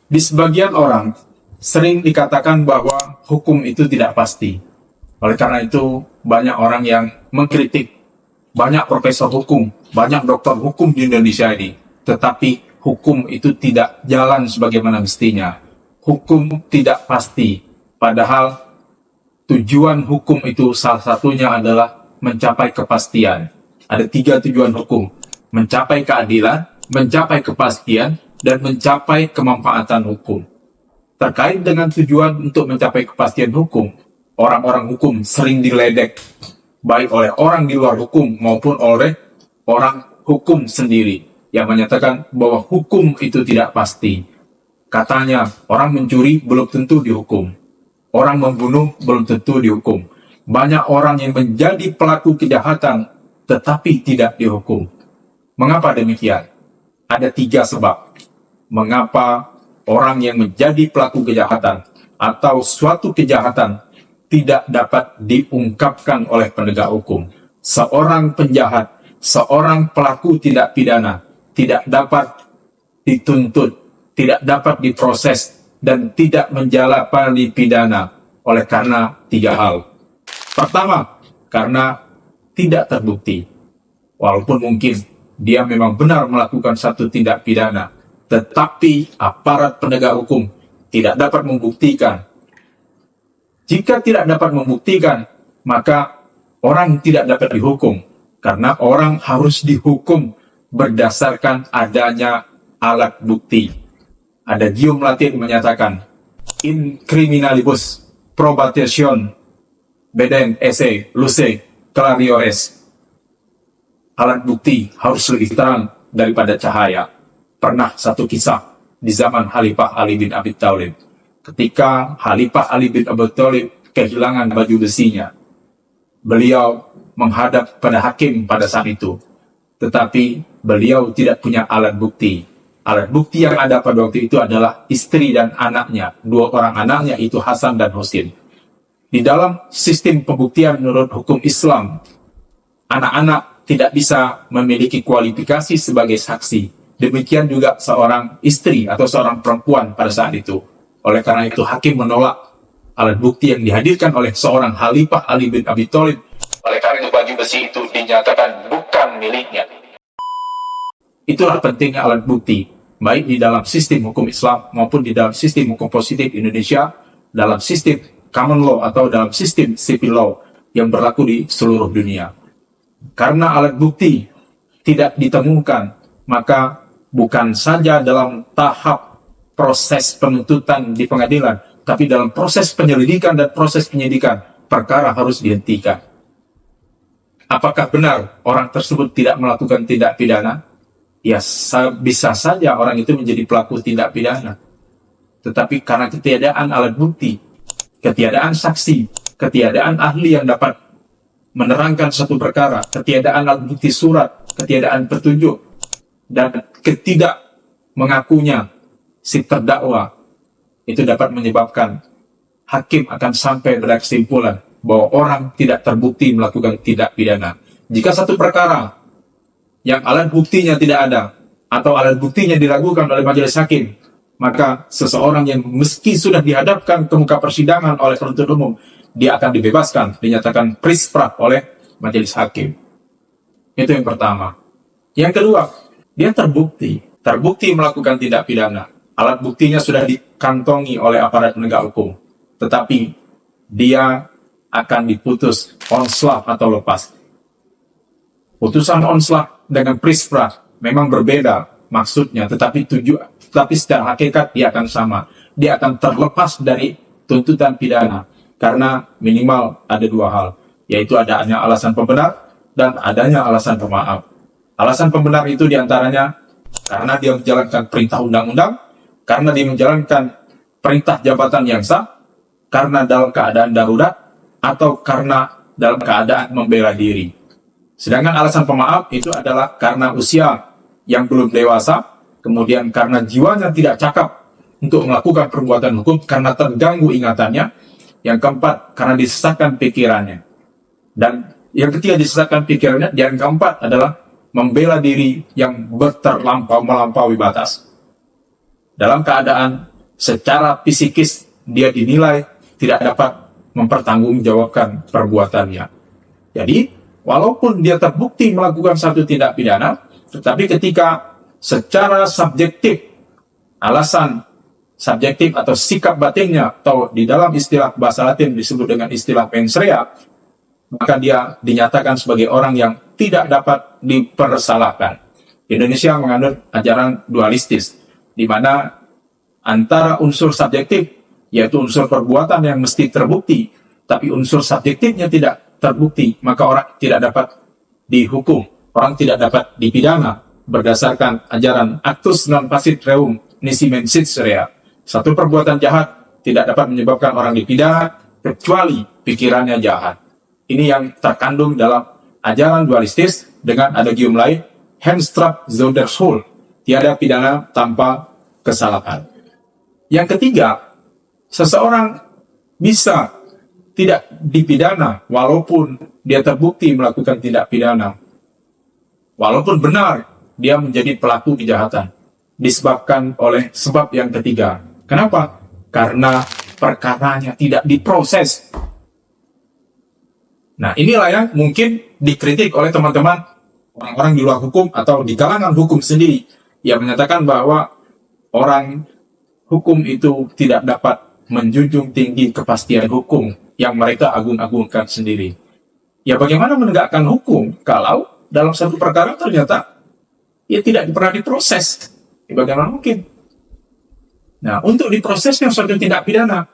Di sebagian orang, sering dikatakan bahwa hukum itu tidak pasti. Oleh karena itu, banyak orang yang mengkritik, banyak profesor hukum, banyak dokter hukum di Indonesia ini. Tetapi hukum itu tidak jalan sebagaimana mestinya. Hukum tidak pasti. Padahal tujuan hukum itu salah satunya adalah mencapai kepastian. Ada 3 tujuan hukum. Mencapai keadilan, mencapai kepastian, dan mencapai kemanfaatan hukum. Terkait dengan tujuan untuk mencapai kepastian hukum, orang-orang hukum sering diledek, baik oleh orang di luar hukum maupun oleh orang hukum sendiri, yang menyatakan bahwa hukum itu tidak pasti. Katanya, orang mencuri belum tentu dihukum. Orang membunuh belum tentu dihukum. Banyak orang yang menjadi pelaku kejahatan tetapi tidak dihukum. Mengapa demikian? Ada 3 sebab. Mengapa orang yang menjadi pelaku kejahatan atau suatu kejahatan tidak dapat diungkapkan oleh penegak hukum. Seorang penjahat, seorang pelaku tindak pidana tidak dapat dituntut, tidak dapat diproses, dan tidak menjalani pidana oleh karena 3 hal. Pertama, karena tidak terbukti. Walaupun mungkin dia memang benar melakukan satu tindak pidana, tetapi aparat penegak hukum tidak dapat membuktikan. Jika tidak dapat membuktikan, maka orang tidak dapat dihukum, karena orang harus dihukum berdasarkan adanya alat bukti. Ada gium Latin menyatakan, in criminalibus probation bedem esse luce clariores. Alat bukti harus lebih terang daripada cahaya. Pernah satu kisah di zaman Khalifah Ali bin Abi Thalib. Ketika Khalifah Ali bin Abi Thalib kehilangan baju besinya, beliau menghadap pada hakim pada saat itu. Tetapi beliau tidak punya alat bukti. Alat bukti yang ada pada waktu itu adalah istri dan anaknya. 2 orang anaknya itu Hasan dan Husin. Di dalam sistem pembuktian menurut hukum Islam, anak-anak tidak bisa memiliki kualifikasi sebagai saksi. Demikian juga seorang istri atau seorang perempuan pada saat itu. Oleh karena itu, hakim menolak alat bukti yang dihadirkan oleh seorang Khalifah Ali bin Abi Thalib. Oleh karena itu, baju besi itu dinyatakan bukan miliknya. Itulah pentingnya alat bukti, baik di dalam sistem hukum Islam maupun di dalam sistem hukum positif Indonesia, dalam sistem common law atau dalam sistem civil law yang berlaku di seluruh dunia. Karena alat bukti tidak ditemukan, maka bukan saja dalam tahap proses penuntutan di pengadilan, tapi dalam proses penyelidikan dan proses penyidikan, perkara harus dihentikan. Apakah benar orang tersebut tidak melakukan tindak pidana? Ya, bisa saja orang itu menjadi pelaku tindak pidana. Tetapi karena ketiadaan alat bukti, ketiadaan saksi, ketiadaan ahli yang dapat menerangkan satu perkara, ketiadaan alat bukti surat, ketiadaan petunjuk, dan ketidak mengakunya si terdakwa, itu dapat menyebabkan hakim akan sampai pada kesimpulan bahwa orang tidak terbukti melakukan tindak pidana. Jika satu perkara yang alat buktinya tidak ada atau alat buktinya diragukan oleh majelis hakim, maka seseorang yang meski sudah dihadapkan ke muka persidangan oleh penuntut umum, dia akan dibebaskan, dinyatakan prispra oleh majelis hakim. Itu yang pertama. Yang kedua, dia terbukti melakukan tindak pidana. Alat buktinya sudah dikantongi oleh aparat penegak hukum, tetapi dia akan diputus onslaught atau lepas. Putusan onslaught dengan prispra memang berbeda maksudnya, tetapi secara hakikat dia akan sama. Dia akan terlepas dari tuntutan pidana karena minimal ada 2 hal, yaitu adanya alasan pembenar dan adanya alasan pemaaf. Alasan pembenar itu diantaranya karena dia menjalankan perintah undang-undang, karena dia menjalankan perintah jabatan yang sah, karena dalam keadaan darurat, atau karena dalam keadaan membela diri. Sedangkan alasan pemaaf itu adalah karena usia yang belum dewasa, kemudian karena jiwanya tidak cakap untuk melakukan perbuatan hukum, karena terganggu ingatannya. Yang keempat, karena disesatkan pikirannya. Dan yang ketiga, disesatkan pikirannya. Dan yang keempat adalah membela diri yang melampaui batas. Dalam keadaan secara psikis dia dinilai tidak dapat mempertanggungjawabkan perbuatannya. Jadi, walaupun dia terbukti melakukan satu tindak pidana, tetapi ketika secara subjektif, alasan subjektif atau sikap batinnya, atau di dalam istilah bahasa Latin disebut dengan istilah mens rea, maka dia dinyatakan sebagai orang yang tidak dapat dipersalahkan. Indonesia menganut ajaran dualistis, di mana antara unsur subjektif, yaitu unsur perbuatan yang mesti terbukti, tapi unsur subjektifnya tidak terbukti, maka orang tidak dapat dihukum, orang tidak dapat dipidana berdasarkan ajaran actus non facit reum nisi mensit rea. Satu perbuatan jahat tidak dapat menyebabkan orang dipidana kecuali pikirannya jahat. Ini yang terkandung dalam ajaran dualistis dengan adagium lain, Handstrap Sonderschuld, tiada pidana tanpa kesalahan. Yang ketiga, seseorang bisa tidak dipidana walaupun dia terbukti melakukan tindak pidana. Walaupun benar dia menjadi pelaku kejahatan, disebabkan oleh sebab yang ketiga. Kenapa? Karena perkaranya tidak diproses. Nah, inilah yang mungkin dikritik oleh teman-teman orang-orang di luar hukum atau di kalangan hukum sendiri, yang menyatakan bahwa orang hukum itu tidak dapat menjunjung tinggi kepastian hukum yang mereka agung-agungkan sendiri. Ya, bagaimana menegakkan hukum kalau dalam satu perkara ternyata ya tidak pernah diproses? Ya, bagaimana mungkin? Nah, untuk diprosesnya suatu tindak pidana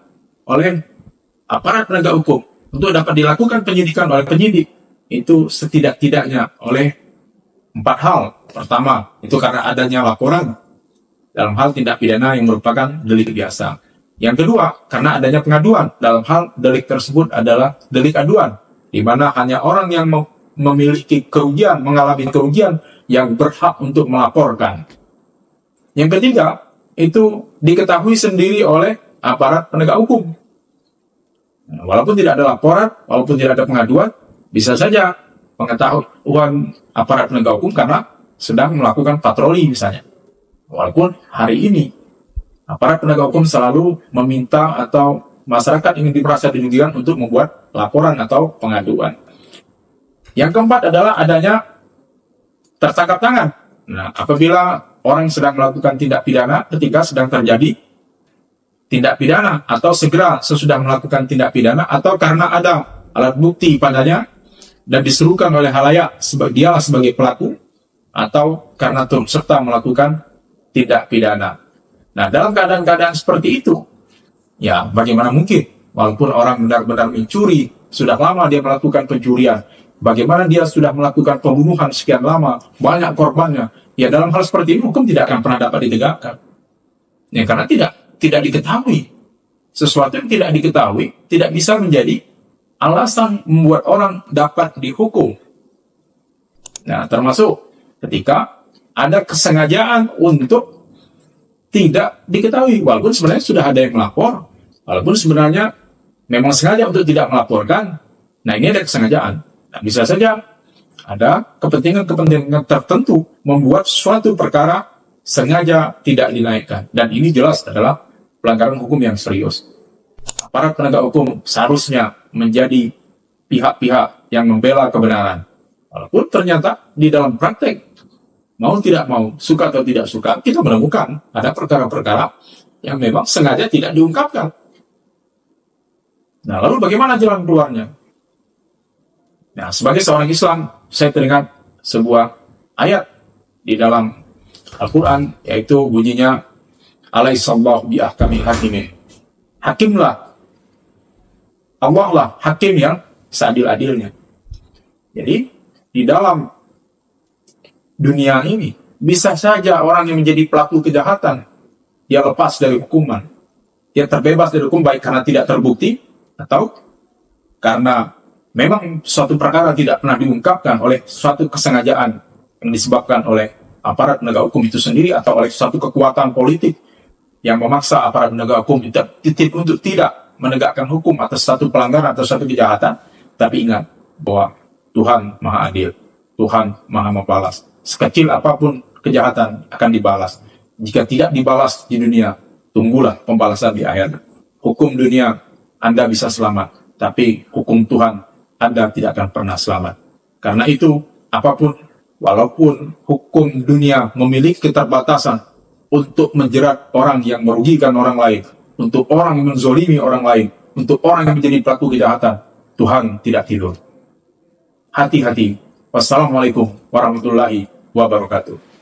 oleh aparat penegak hukum, untuk dapat dilakukan penyidikan oleh penyidik, itu setidak-tidaknya oleh 4 hal. Pertama, itu karena adanya laporan dalam hal tindak pidana yang merupakan delik biasa. Yang kedua, karena adanya pengaduan dalam hal delik tersebut adalah delik aduan, di mana hanya orang yang memiliki kerugian, mengalami kerugian yang berhak untuk melaporkan. Yang ketiga, itu diketahui sendiri oleh aparat penegak hukum. Nah, walaupun tidak ada laporan, walaupun tidak ada pengaduan, bisa saja pengetahuan aparat penegak hukum karena sedang melakukan patroli misalnya. Walaupun hari ini aparat penegak hukum selalu meminta atau masyarakat ingin merasa dirugikan untuk membuat laporan atau pengaduan. Yang keempat adalah adanya tertangkap tangan. Nah, apabila orang sedang melakukan tindak pidana ketika sedang terjadi tindak pidana, atau segera sesudah melakukan tindak pidana, atau karena ada alat bukti padanya dan diserukan oleh halayak dialah sebagai pelaku, atau karena turut serta melakukan tindak pidana. Nah, dalam keadaan-keadaan seperti itu, ya bagaimana mungkin, walaupun orang benar-benar mencuri, sudah lama dia melakukan pencurian, bagaimana dia sudah melakukan pembunuhan sekian lama, banyak korbannya, ya dalam hal seperti ini hukum tidak akan pernah dapat ditegakkan. Ya, karena tidak diketahui. Sesuatu yang tidak diketahui tidak bisa menjadi alasan membuat orang dapat dihukum. Nah, termasuk ketika ada kesengajaan untuk tidak diketahui, walaupun sebenarnya sudah ada yang melapor, walaupun sebenarnya memang sengaja untuk tidak melaporkan. Nah, ini ada kesengajaan. Nah, bisa saja ada kepentingan-kepentingan tertentu membuat suatu perkara sengaja tidak dinaikkan. Dan ini jelas adalah pelanggaran hukum yang serius. Aparat penegak hukum seharusnya menjadi pihak-pihak yang membela kebenaran. Walaupun ternyata di dalam praktek, mau tidak mau, suka atau tidak suka, kita menemukan ada perkara-perkara yang memang sengaja tidak diungkapkan. Nah, lalu bagaimana jalan keluarnya? Nah, sebagai seorang Islam, saya teringat sebuah ayat di dalam Al-Quran, yaitu bunyinya, Alaihissallahu bi'ahkamil hakimin. Hakimlah, Allah lah hakim yang seadil-adilnya. Jadi, di dalam dunia ini, bisa saja orang yang menjadi pelaku kejahatan, dia lepas dari hukuman. Dia terbebas dari hukum, baik karena tidak terbukti, atau karena memang suatu perkara tidak pernah diungkapkan oleh suatu kesengajaan yang disebabkan oleh aparat penegak hukum itu sendiri, atau oleh suatu kekuatan politik yang memaksa aparat penegak hukum untuk tidak menegakkan hukum atas satu pelanggaran atau satu kejahatan. Tapi ingat bahwa Tuhan Maha Adil, Tuhan Maha Membalas. Sekecil apapun kejahatan akan dibalas. Jika tidak dibalas di dunia, tunggulah pembalasan di akhir. Hukum dunia Anda bisa selamat, tapi hukum Tuhan Anda tidak akan pernah selamat. Karena itu, apapun, walaupun hukum dunia memiliki keterbatasan untuk menjerat orang yang merugikan orang lain, untuk orang yang menzolimi orang lain, untuk orang yang menjadi pelaku kejahatan, Tuhan tidak tidur. Hati-hati. Wassalamualaikum warahmatullahi wabarakatuh.